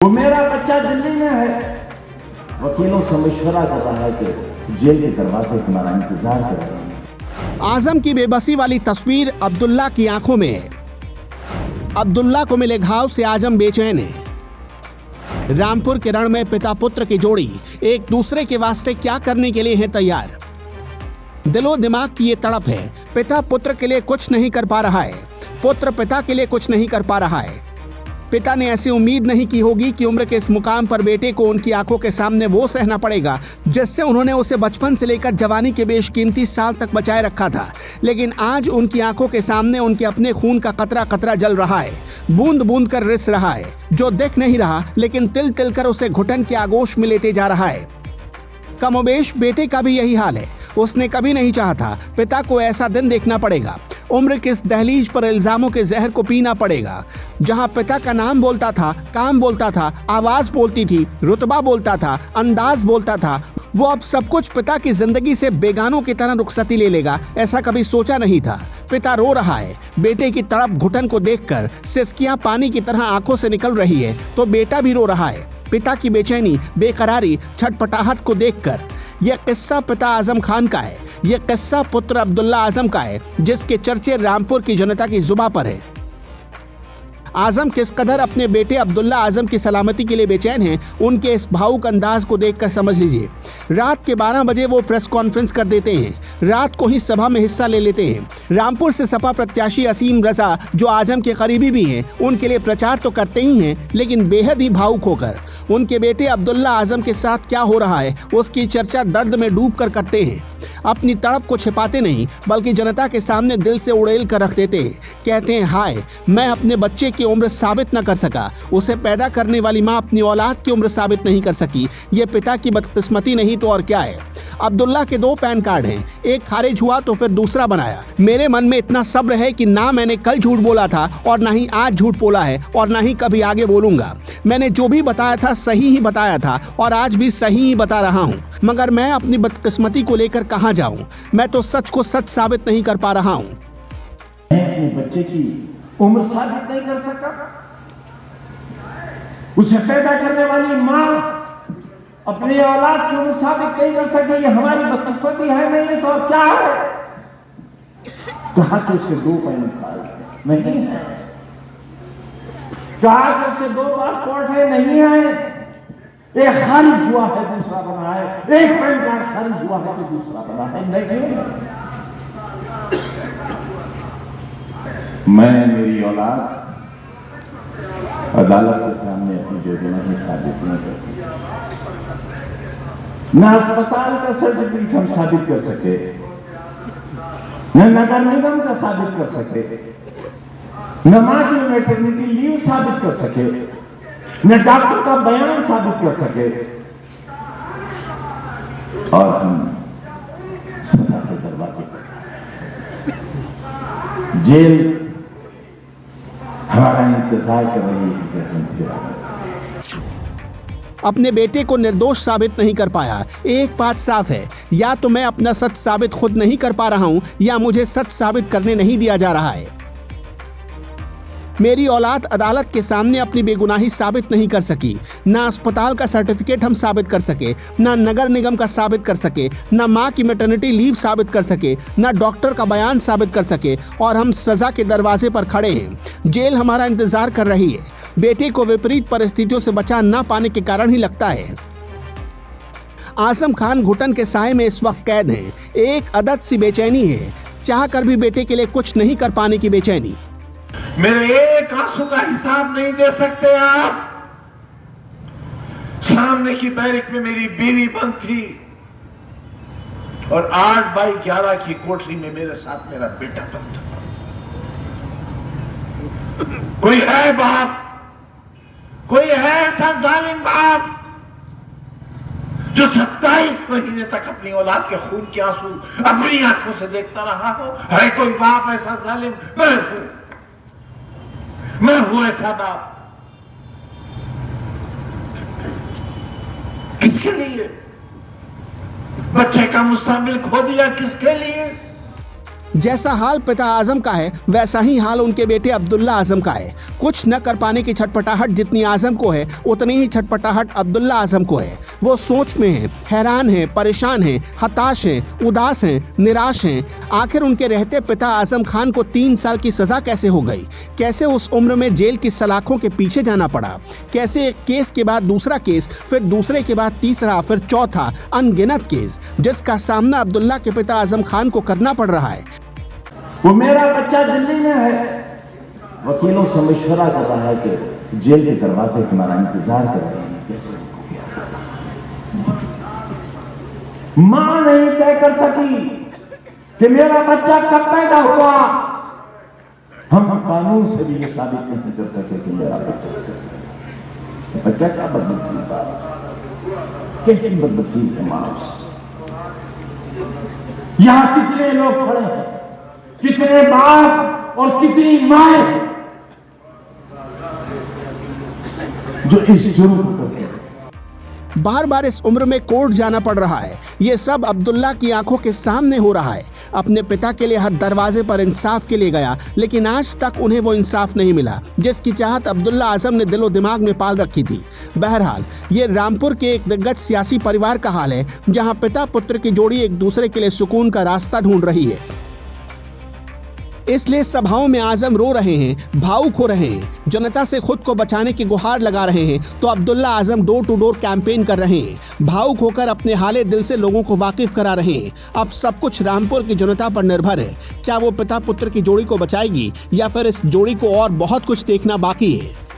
वो मेरा बच्चा दिल्ली में है, वकीलों से मशवरा कर रहा है कि जेल के दरवाजे तुम्हारा इंतजार कर रहे हैं। आजम की बेबसी वाली तस्वीर अब्दुल्ला की आंखों में है। अब्दुल्ला को मिले घाव से आजम बेचैन है। रामपुर के रण में पिता पुत्र की जोड़ी एक दूसरे के वास्ते क्या करने के लिए है तैयार। दिलो दिमाग की ये तड़प है। पिता पुत्र के लिए कुछ नहीं कर पा रहा है, पुत्र पिता के लिए कुछ नहीं कर पा रहा है। पिता ने ऐसी उम्मीद नहीं की होगी कि उम्र के इस मुकाम पर बेटे को उनकी आंखों के सामने वो सहना पड़ेगा जिससे उन्होंने उसे बचपन से लेकर जवानी के बेशकीमती साल तक बचाए रखा था। लेकिन आज उनकी आंखों के सामने उनके अपने खून का कतरा कतरा जल रहा है, बूंद बूंद कर रिस रहा है, जो दिख नहीं रहा लेकिन तिल तिल कर उसे घुटन के आगोश में लेते जा रहा है। कमोबेश बेटे का भी यही हाल है। उसने कभी नहीं चाहा था पिता को ऐसा दिन देखना पड़ेगा। उम्र के इस दहलीज पर इल्जामों के जहर को पीना पड़ेगा। जहां पिता का नाम बोलता था, काम बोलता था, आवाज बोलती थी, रुतबा बोलता था, अंदाज बोलता था, वो अब सब कुछ पिता की जिंदगी से बेगानों की तरह रुखसती ले लेगा, ऐसा कभी सोचा नहीं था। पिता रो रहा है। बेटे की तड़प घुटन को देखकर सिसकियां पानी की तरह आंखों से निकल रही है तो बेटा भी रो रहा है। पिता की बेचैनी, बेकरारी, छटपटाहट को देखकर। यह किस्सा पिता आजम खान का है। यह किस्सा पुत्र अब्दुल्ला आजम का है जिसके चर्चे रामपुर की जनता की जुबां पर है। आजम किस कदर अपने बेटे अब्दुल्ला आजम की सलामती के लिए बेचैन हैं, उनके इस भावुक अंदाज को देखकर समझ लीजिए। रात के 12 बजे वो प्रेस कॉन्फ्रेंस कर देते हैं। रात को ही सभा में हिस्सा ले लेते हैं। रामपुर से सपा प्रत्याशी असीम रजा, जो आजम के करीबी भी हैं, उनके लिए प्रचार तो करते ही हैं लेकिन बेहद ही भावुक होकर। उनके बेटे अब्दुल्ला आजम के साथ क्या हो रहा है उसकी चर्चा दर्द में डूब कर करते हैं। अपनी तड़प को छिपाते नहीं बल्कि जनता के सामने दिल से उड़ेल कर रख देते हैं। कहते हैं, हाय, मैं अपने बच्चे की उम्र साबित न कर सका, उसे पैदा करने वाली माँ अपनी औलाद की उम्र साबित नहीं कर सकी। ये पिता की बदकिस्मती नहीं तो और क्या है। अब्दुल्ला के 2 पैन कार्ड हैं, एक खारिज हुआ तो फिर दूसरा बनाया। मेरे मन में इतना सब्र है कि ना मैंने कल झूठ बोला था और ना ही आज झूठ बोला है और ना ही कभी आगे बोलूंगा। मैंने जो भी बताया था सही ही बताया था और आज भी सही ही बता रहा हूँ। मगर मैं अपनी बदकिस्मती को लेकर कहाँ जाऊँ। मैं तो सच को सच साबित नहीं कर पा रहा हूँ। मैं अपने बच्चे की उम्र साबित नहीं कर सका। उसे पैदा करने वाली माँ अपनी औलाद की उम्र साबित नहीं कर सके। ये हमारी बदकिस्मती है नहीं तो क्या है। कहा कि उसके 2 पैन कार्ड नहीं है, कहा कि उसके 2 पासपोर्ट है नहीं है। एक खारिज हुआ है दूसरा बना है, एक पैन कार्ड खारिज हुआ है तो दूसरा बना है नहीं है। मैं, मेरी औलाद अदालत के सामने अपनी बेगुनाही साबित नहीं कर सके। न अस्पताल का सर्टिफिकेट हम साबित कर सके, न नगर निगम का साबित कर सके, न मां की मैटरनिटी लीव साबित कर सके, न डॉक्टर का बयान साबित कर सके और हम सजा के दरवाजे पर, जेल हमारा इंतजार कर रही है कि हम फिर आए। अपने बेटे को निर्दोष साबित नहीं कर पाया। एक बात साफ है, या तो मैं अपना सच साबित खुद नहीं कर पा रहा हूं या मुझे सच साबित करने नहीं दिया जा रहा है। मेरी औलाद अदालत के सामने अपनी बेगुनाही साबित नहीं कर सकी। ना अस्पताल का सर्टिफिकेट हम साबित कर सके, ना नगर निगम का साबित कर सके, ना माँ की मैटरनिटी लीव साबित कर सके, ना डॉक्टर का बयान साबित कर सके और हम सजा के दरवाजे पर खड़े हैं। जेल हमारा इंतजार कर रही है। बेटे को विपरीत परिस्थितियों से बचा ना पाने के कारण ही लगता है। आजम खान घुटन के साए में इस वक्त कैद हैं। एक अदद सी बेचैनी है, चाह कर भी बेटे के लिए कुछ नहीं कर पाने की बेचैनी। मेरे एक आंसू का हिसाब नहीं दे सकते आप। सामने की बैरिक में मेरी बीवी बंद थी और 8x11 की कोठरी में मेरे साथ मेरा बेटा बंद था। कोई है बाप, कोई है ऐसा जालिम बाप जो 27 महीने तक अपनी औलाद के खून के आंसू अपनी आंखों से देखता रहा हो? है कोई बाप ऐसा जालिम? मैं हूं ऐसा बाप। किसके लिए? बच्चे का मुस्तकबिल खो दिया, किसके लिए? जैसा हाल पिता आजम का है वैसा ही हाल उनके बेटे अब्दुल्ला आजम का है। कुछ न कर पाने की छटपटाहट जितनी आजम को है उतनी ही छटपटाहट अब्दुल्ला आजम को है। वो सोच में हैं, हैरान हैं, परेशान हैं, हताश हैं, उदास हैं, निराश हैं। आखिर उनके रहते पिता आजम खान को 3 साल की सजा कैसे हो गई? कैसे उस उम्र में जेल की सलाखों के पीछे जाना पड़ा? कैसे एक केस के बाद दूसरा केस, फिर दूसरे के बाद तीसरा, फिर चौथा, अनगिनत केस जिसका सामना अब्दुल्ला के पिता आजम खान को करना पड़ रहा है। वो मेरा बच्चा दिल्ली में है, वकीलों से मशवरा कर रहा है कि जेल के दरवाजे तुम्हारा इंतजार कर रहे हैं, कैसे मां नहीं तय कर सकी कि मेरा बच्चा कब पैदा हुआ। हम कानून से भी ये साबित नहीं कर सके कि मेरा बच्चा कैसा बदनसीब था, कैसी बदनसीब है मां। यहां कितने लोग खड़े हैं, कितने बाप और कितनी माएं जो इस जुर्म को करते हैं। बार बार इस उम्र में कोर्ट जाना पड़ रहा है। ये सब अब्दुल्ला की आंखों के सामने हो रहा है। अपने पिता के लिए हर दरवाजे पर इंसाफ के लिए गया, लेकिन आज तक उन्हें वो इंसाफ नहीं मिला जिसकी चाहत अब्दुल्ला आजम ने दिलो दिमाग में पाल रखी थी। बहरहाल ये रामपुर के एक दिग्गज सियासी परिवार का हाल है, जहां पिता पुत्र की जोड़ी एक दूसरे के लिए सुकून का रास्ता ढूंढ रही है। इसलिए सभाओं में आजम रो रहे हैं, भावुक हो रहे हैं, जनता से खुद को बचाने की गुहार लगा रहे हैं, तो Abdullah Azam door to door campaign कर रहे हैं, भावुक होकर अपने हाले दिल से लोगों को वाकिफ करा रहे हैं। अब सब कुछ रामपुर की जनता पर निर्भर है, क्या वो पिता पुत्र की जोड़ी को बचाएगी या फिर इस जोड़ी को और बहुत कुछ देखना बाकी है।